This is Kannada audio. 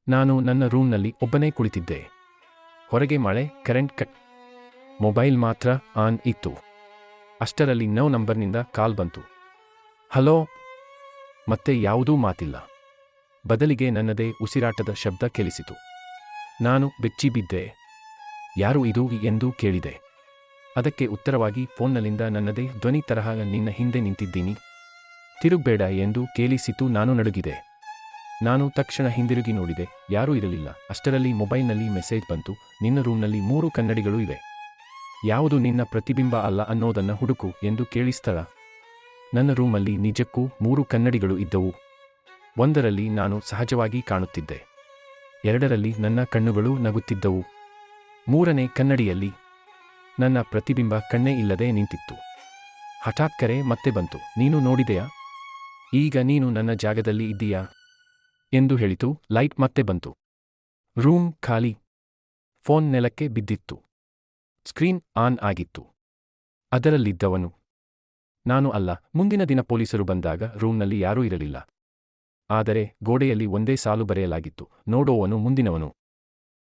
ನಾನು ನನ್ನ ರೂಮ್ನಲ್ಲಿ ಒಬ್ಬನೇ ಕುಳಿತಿದ್ದೆ. ಹೊರಗೆ ಮಳೆ, ಕರೆಂಟ್ ಕಟ್. ಮೊಬೈಲ್ ಮಾತ್ರ ಆನ್ ಇತ್ತು. ಅಷ್ಟರಲ್ಲಿ ನೋ ನಂಬರ್ನಿಂದ ಕಾಲ್ ಬಂತು. ಹಲೋ. ಮತ್ತೆ ಯಾವುದೂ ಮಾತಿಲ್ಲ. ಬದಲಿಗೆ ನನ್ನದೇ ಉಸಿರಾಟದ ಶಬ್ದ ಕೇಳಿಸಿತು. ನಾನು ಬೆಚ್ಚಿಬಿದ್ದೆ. ಯಾರು ಇದು ಎಂದು ಕೇಳಿದೆ. ಅದಕ್ಕೆ ಉತ್ತರವಾಗಿ ಫೋನ್ನಲ್ಲಿಂದ ನನ್ನದೇ ಧ್ವನಿ ತರಹ ನಿನ್ನ ಹಿಂದೆ ನಿಂತಿದ್ದೀನಿ, ತಿರುಗ್ಬೇಡ ಎಂದು ಕೇಳಿಸಿತು. ನಾನು ನಡುಗಿದೆ. ನಾನು ತಕ್ಷಣ ಹಿಂದಿರುಗಿ ನೋಡಿದೆ. ಯಾರೂ ಇರಲಿಲ್ಲ. ಅಷ್ಟರಲ್ಲಿ ಮೊಬೈಲ್ನಲ್ಲಿ ಮೆಸೇಜ್ ಬಂತು. ನಿನ್ನ ರೂಮ್ನಲ್ಲಿ 3 ಕನ್ನಡಿಗಳು ಇವೆ. ಯಾವುದು ನಿನ್ನ ಪ್ರತಿಬಿಂಬ ಅಲ್ಲ ಅನ್ನೋದನ್ನು ಹುಡುಕು ಎಂದು ಕೇಳಿಸ್ತಳ. ನನ್ನ ರೂಮಲ್ಲಿ ನಿಜಕ್ಕೂ 3 ಕನ್ನಡಿಗಳು ಇದ್ದವು. ಒಂದರಲ್ಲಿ ನಾನು ಸಹಜವಾಗಿ ಕಾಣುತ್ತಿದ್ದೆ. 2ರಲ್ಲಿ ನನ್ನ ಕಣ್ಣುಗಳು ನಗುತ್ತಿದ್ದವು. 3ನೇ ಕನ್ನಡಿಯಲ್ಲಿ ನನ್ನ ಪ್ರತಿಬಿಂಬ ಕಣ್ಣೇ ಇಲ್ಲದೆ ನಿಂತಿತ್ತು. ಹಠಾತ್ ಕರೆ ಮತ್ತೆ ಬಂತು. ನೀನು ನೋಡಿದೆಯಾ? ಈಗ ನೀನು ನನ್ನ ಜಾಗದಲ್ಲಿ ಇದ್ದೀಯಾ ಎಂದು ಹೇಳಿತು. ಲೈಟ್ ಮತ್ತೆ ಬಂತು. ರೂಮ್ ಖಾಲಿ. ಫೋನ್ ನೆಲಕ್ಕೆ ಬಿದ್ದಿತ್ತು. ಸ್ಕ್ರೀನ್ ಆನ್ ಆಗಿತ್ತು. ಅದರಲ್ಲಿದ್ದವನು ನಾನು ಅಲ್ಲ. ಮುಂದಿನ ದಿನ ಪೊಲೀಸರು ಬಂದಾಗ ರೂಮ್ನಲ್ಲಿ ಯಾರೂ ಇರಲಿಲ್ಲ. ಆದರೆ ಗೋಡೆಯಲ್ಲಿ ಒಂದೇ ಸಾಲು ಬರೆಯಲಾಗಿತ್ತು, ನೋಡೋವನು ಮುಂದಿನವನು.